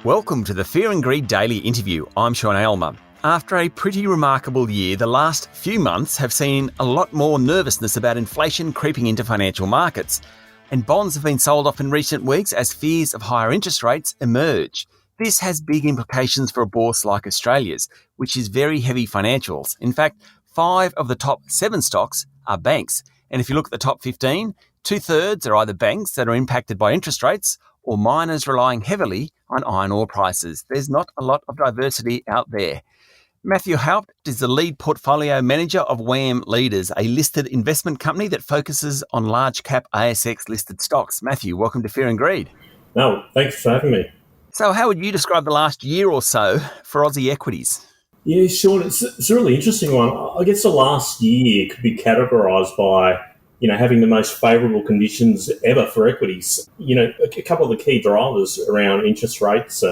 Welcome to the Fear and Greed Daily Interview. I'm Sean Aylmer. After a pretty remarkable year, the last few months have seen a lot more nervousness about inflation creeping into financial markets. And bonds have been sold off in recent weeks as fears of higher interest rates emerge. This has big implications for a bourse like Australia's, which is very heavy financials. In fact, 5 of the top 7 stocks are banks. And if you look at the top 15, 2/3 are either banks that are impacted by interest rates or miners relying heavily on iron ore prices. There's not a lot of diversity out there. Matthew Haupt is the lead portfolio manager of WAM Leaders, a listed investment company that focuses on large cap ASX listed stocks. Matthew, welcome to Fear and Greed. No, thanks for having me. So how would you describe the last year or so for Aussie equities? Yeah, Sean, it's a really interesting one. I guess the last year could be categorised by, having the most favourable conditions ever for equities. A couple of the key drivers around interest rates,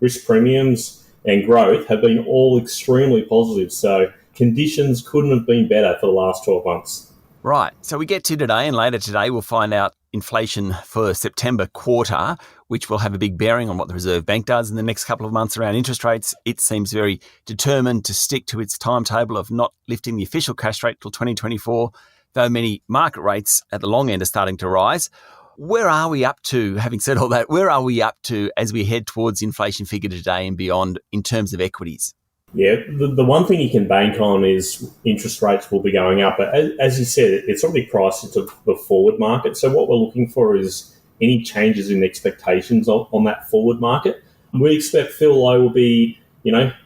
risk premiums and growth have been all extremely positive. So conditions couldn't have been better for the last 12 months. Right. So we get to today, and later today we'll find out inflation for September quarter, which will have a big bearing on what the Reserve Bank does in the next couple of months around interest rates. It seems very determined to stick to its timetable of not lifting the official cash rate till 2024, though many market rates at the long end are starting to rise. Where are we up to, having said all that, where are we up to as we head towards the inflation figure today and beyond in terms of equities? Yeah, the one thing you can bank on is interest rates will be going up. But as you said, it's already priced into the forward market. So what we're looking for is any changes in expectations on that forward market. We expect Phil Lowe will be,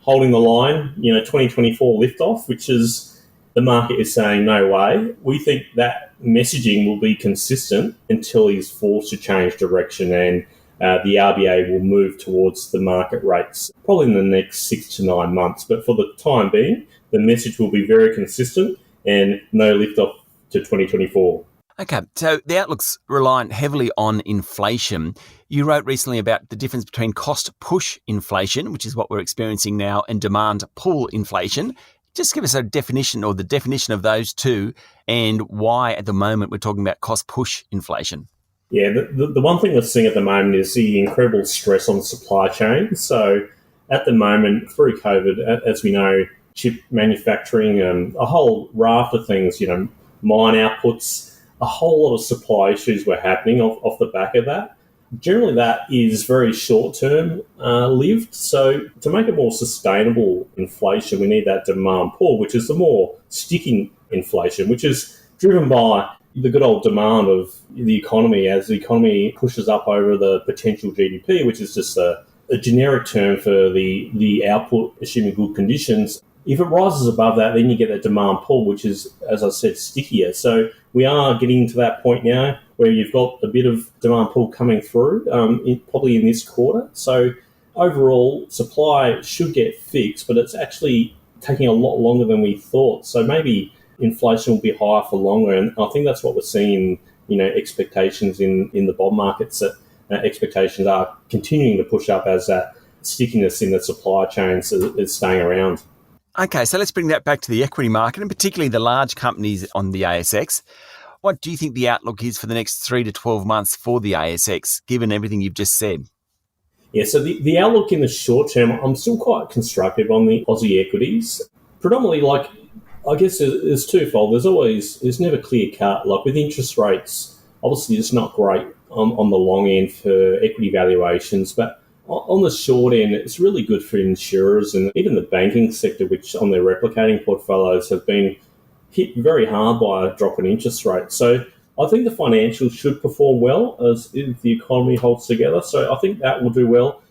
holding the line, 2024 liftoff, which is the market is saying no way. We think that messaging will be consistent until he's forced to change direction and the RBA will move towards the market rates probably in the next 6 to 9 months. But for the time being, the message will be very consistent and no lift off to 2024. Okay, so the outlook's reliant heavily on inflation. You wrote recently about the difference between cost push inflation, which is what we're experiencing now, and demand pull inflation. Just give us a definition or the definition of those two and why at the moment we're talking about cost push inflation. Yeah, the one thing we're seeing at the moment is the incredible stress on the supply chain. So at the moment, through COVID, as we know, chip manufacturing, a whole raft of things, mine outputs, a whole lot of supply issues were happening off the back of that. Generally, that is very short-term lived. So to make it more sustainable inflation, we need that demand pull, which is the more sticking inflation, which is driven by the good old demand of the economy as the economy pushes up over the potential GDP, which is just a generic term for the output, assuming good conditions. If it rises above that, then you get that demand pull, which is, as I said, stickier. So we are getting to that point now where you've got a bit of demand pull coming through, probably in this quarter. So overall, supply should get fixed, but it's actually taking a lot longer than we thought. So maybe inflation will be higher for longer, and I think that's what we're seeing. Expectations in the bond markets, that expectations are continuing to push up as that stickiness in the supply chains is staying around. Okay, so let's bring that back to the equity market, and particularly the large companies on the ASX. What do you think the outlook is for the next 3 to 12 months for the ASX, given everything you've just said? Yeah, so the outlook in the short term, I'm still quite constructive on the Aussie equities. Predominantly, I guess there's twofold. There's never clear cut. Like with interest rates, obviously it's not great on the long end for equity valuations, but on the short end, it's really good for insurers and even the banking sector, which on their replicating portfolios have been hit very hard by a drop in interest rates. So I think the financials should perform well as if the economy holds together. So I think that will do well.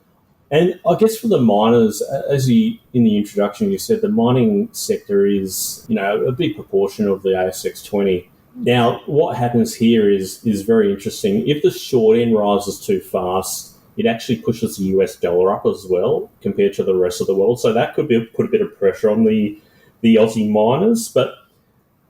And I guess for the miners, as in the introduction you said, the mining sector is, a big proportion of the ASX 20. Now, what happens here is very interesting. If the short end rises too fast, it actually pushes the US dollar up as well compared to the rest of the world. So that could put a bit of pressure on the Aussie miners. But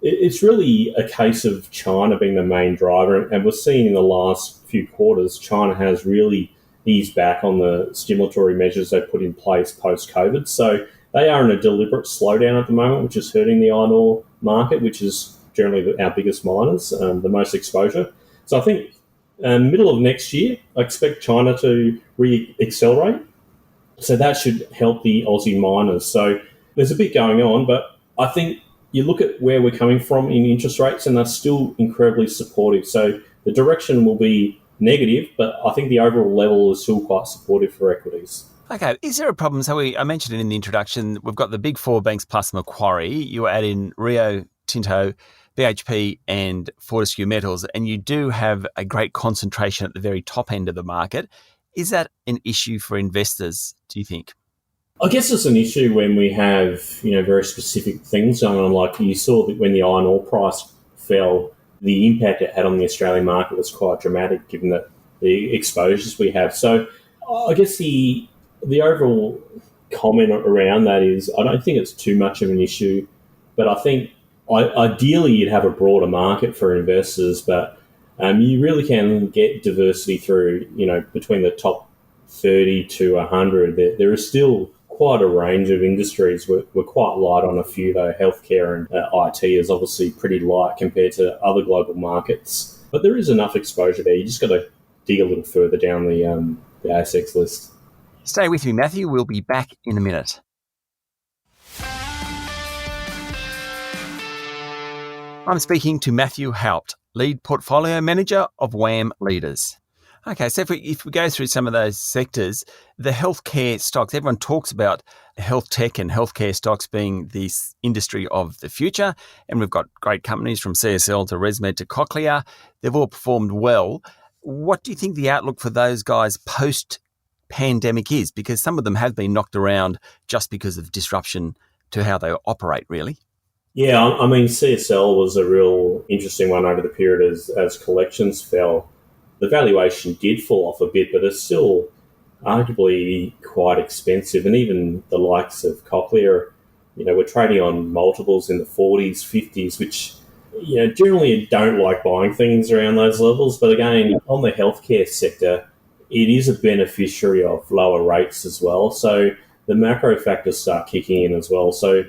it's really a case of China being the main driver. And we're seeing in the last few quarters, China has really eased back on the stimulatory measures they put in place post-COVID. So they are in a deliberate slowdown at the moment, which is hurting the iron ore market, which is generally our biggest miners, the most exposure. So I think middle of next year, I expect China to re-accelerate. So that should help the Aussie miners. So there's a bit going on, but I think you look at where we're coming from in interest rates and they're still incredibly supportive. So the direction will be negative, but I think the overall level is still quite supportive for equities. Okay, is there a problem? So I mentioned it in the introduction. We've got the big four banks plus Macquarie. You add in Rio Tinto, BHP and Fortescue Metals, and you do have a great concentration at the very top end of the market. Is that an issue for investors, do you think? I guess it's an issue when we have, very specific things going on. Like you saw that when the iron ore price fell, the impact it had on the Australian market was quite dramatic, given that the exposures we have. So I guess the overall comment around that is I don't think it's too much of an issue, but I think ideally you'd have a broader market for investors, but you really can get diversity through, between the top 30 to 100. There is still quite a range of industries. We're quite light on a few, though. Healthcare and IT is obviously pretty light compared to other global markets. But there is enough exposure there. You just got to dig a little further down the ASX list. Stay with me, Matthew. We'll be back in a minute. I'm speaking to Matthew Haupt, Lead Portfolio Manager of WAM Leaders. Okay, so if we go through some of those sectors, the healthcare stocks, everyone talks about health tech and healthcare stocks being this industry of the future. And we've got great companies from CSL to ResMed to Cochlear. They've all performed well. What do you think the outlook for those guys post-pandemic is? Because some of them have been knocked around just because of disruption to how they operate, really. Yeah, I mean, CSL was a real interesting one over the period as collections fell. The valuation did fall off a bit, but it's still arguably quite expensive. And even the likes of Cochlear, we're trading on multiples in the 40s, 50s, which, generally you don't like buying things around those levels. But again, on the healthcare sector, it is a beneficiary of lower rates as well. So the macro factors start kicking in as well. So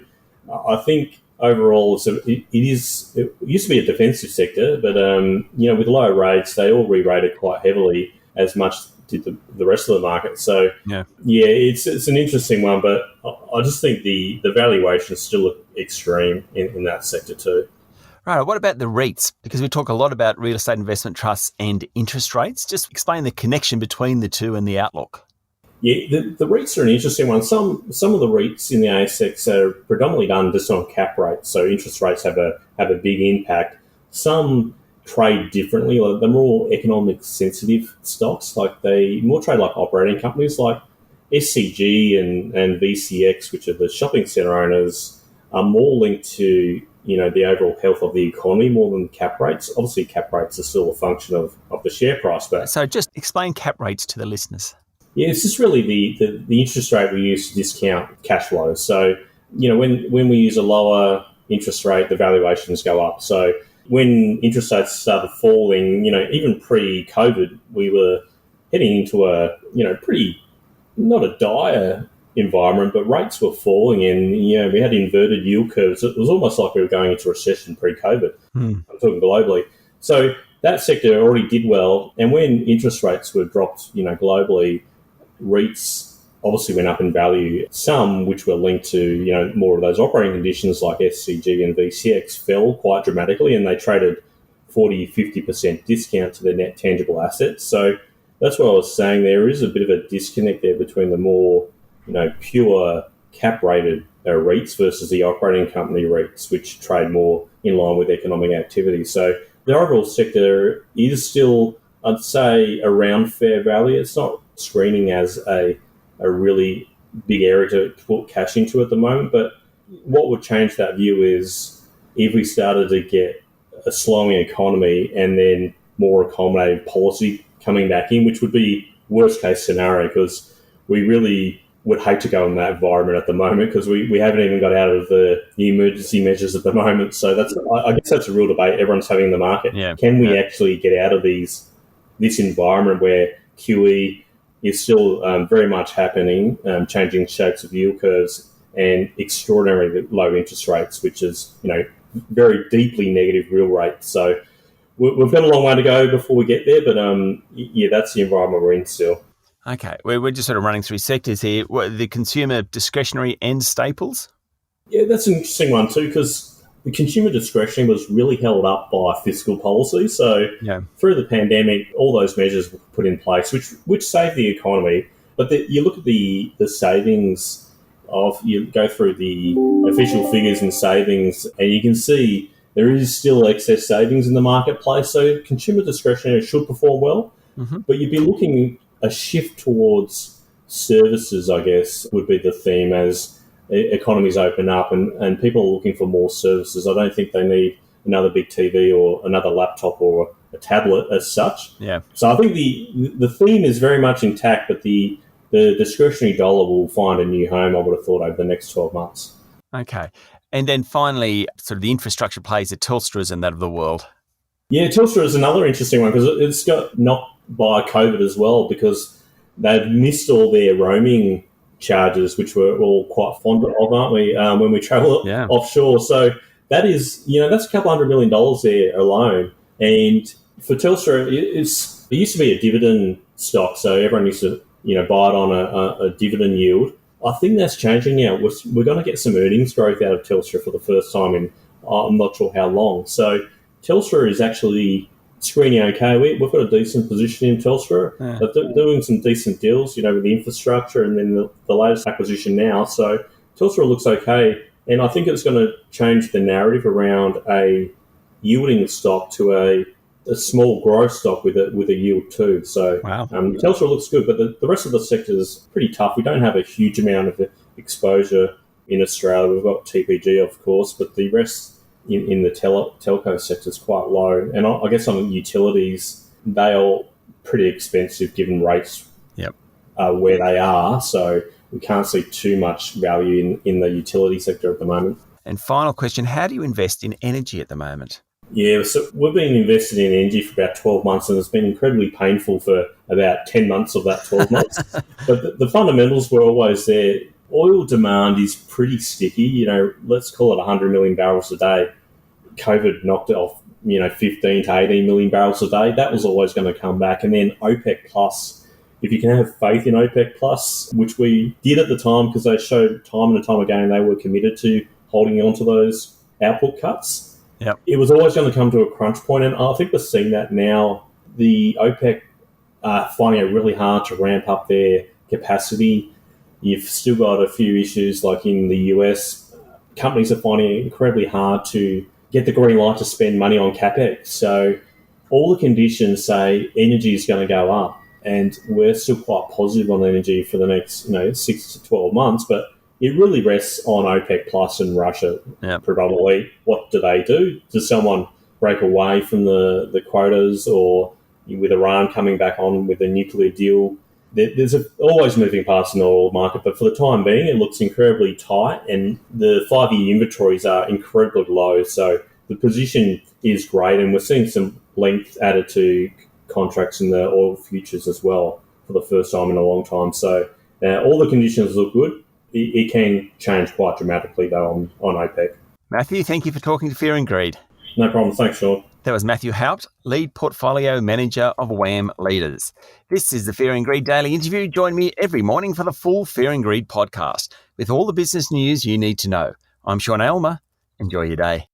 I think overall, it used to be a defensive sector, but with low rates, they all re-rated quite heavily, as much did the rest of the market. So yeah, it's an interesting one, but I just think the valuation is still extreme in that sector too. Right. What about the REITs? Because we talk a lot about real estate investment trusts and interest rates. Just explain the connection between the two and the outlook. Yeah, the REITs are an interesting one. Some of the REITs in the ASX are predominantly done just on cap rates, so interest rates have a big impact. Some trade differently. Like they're more economic sensitive stocks. Like they more trade like operating companies, like SCG and VCX, which are the shopping centre owners, are more linked to the overall health of the economy more than cap rates. Obviously, cap rates are still a function of the share price. But so just explain cap rates to the listeners. Yeah, it's just really the interest rate we use to discount cash flows. So, when we use a lower interest rate, the valuations go up. So when interest rates started falling, even pre-COVID, we were heading into a, pretty, not a dire environment, but rates were falling and, we had inverted yield curves. It was almost like we were going into recession pre-COVID. I'm talking globally. So that sector already did well. And when interest rates were dropped, globally, REITs obviously went up in value. Some, which were linked to, more of those operating conditions like SCG and VCX, fell quite dramatically and they traded 40-50% discount to their net tangible assets. So that's what I was saying. There is a bit of a disconnect there between the more, pure cap-rated REITs versus the operating company REITs, which trade more in line with economic activity. So the overall sector is still, I'd say, around fair value. It's not screening as a really big area to put cash into at the moment. But what would change that view is if we started to get a slowing economy and then more accommodative policy coming back in, which would be worst case scenario because we really would hate to go in that environment at the moment because we haven't even got out of the emergency measures at the moment. So I guess that's a real debate everyone's having in the market. Yeah. Can we actually get out of this environment where QE is still very much happening, changing shapes of yield curves and extraordinarily low interest rates, which is, very deeply negative real rates. So we've got a long way to go before we get there, but that's the environment we're in still. Okay, we're just sort of running through sectors here. The consumer discretionary and staples? Yeah, that's an interesting one too, because the consumer discretionary was really held up by fiscal policy. So Yeah. through the pandemic, all those measures were put in place, which saved the economy. But you look at the savings you go through the official figures and savings, and you can see there is still excess savings in the marketplace. So consumer discretionary should perform well, but you'd be looking a shift towards services, I guess, would be the theme as economies open up and people are looking for more services. I don't think they need another big TV or another laptop or a tablet as such. Yeah. So I think the theme is very much intact, but the discretionary dollar will find a new home, I would have thought, over the next 12 months. Okay. And then finally, sort of the infrastructure plays at Telstra's and that of the world. Yeah, Telstra is another interesting one because it's got knocked by COVID as well, because they've missed all their roaming charges, which we're all quite fond of, aren't we, when we travel offshore. So that is, that's a couple $100 million there alone. And for Telstra, it used to be a dividend stock, so everyone used to, buy it on a dividend yield. I think that's changing now. We're going to get some earnings growth out of Telstra for the first time in I'm not sure how long. So Telstra is actually screening okay. We've got a decent position in Telstra. Yeah. They're doing some decent deals, with the infrastructure and then the latest acquisition now. So Telstra looks okay. And I think it's going to change the narrative around a yielding stock to a small growth stock with a yield too. So Telstra looks good, but the rest of the sector is pretty tough. We don't have a huge amount of exposure in Australia. We've got TPG, of course, but the rest in the telco sector is quite low. And I guess on utilities, they are pretty expensive given rates where they are. So we can't see too much value in the utility sector at the moment. And final question, how do you invest in energy at the moment? Yeah, so we've been invested in energy for about 12 months, and it's been incredibly painful for about 10 months of that 12 months. But the fundamentals were always there. Oil demand is pretty sticky. Let's call it 100 million barrels a day. COVID knocked it off, 15 to 18 million barrels a day. That was always going to come back. And then OPEC Plus, if you can have faith in OPEC Plus, which we did at the time because they showed time and time again they were committed to holding on to those output cuts. Yep. It was always going to come to a crunch point, and I think we're seeing that now. The OPEC are finding it really hard to ramp up their capacity. You've still got a few issues like in the US. Companies are finding it incredibly hard to get the green light to spend money on CapEx. So all the conditions say energy is going to go up, and we're still quite positive on energy for the next 6 to 12 months, but it really rests on OPEC Plus and Russia predominantly. What do they do? Does someone break away from the quotas, or with Iran coming back on with a nuclear deal? There's always moving parts in the oil market, but for the time being, it looks incredibly tight, and the 5-year inventories are incredibly low. So the position is great, and we're seeing some length added to contracts in the oil futures as well for the first time in a long time. So all the conditions look good. It can change quite dramatically, though, on OPEC. Matthew, thank you for talking to Fear and Greed. No problem. Thanks, Sean. That was Matthew Haupt, Lead Portfolio Manager of WAM Leaders. This is the Fear and Greed Daily Interview. Join me every morning for the full Fear and Greed podcast with all the business news you need to know. I'm Sean Aylmer. Enjoy your day.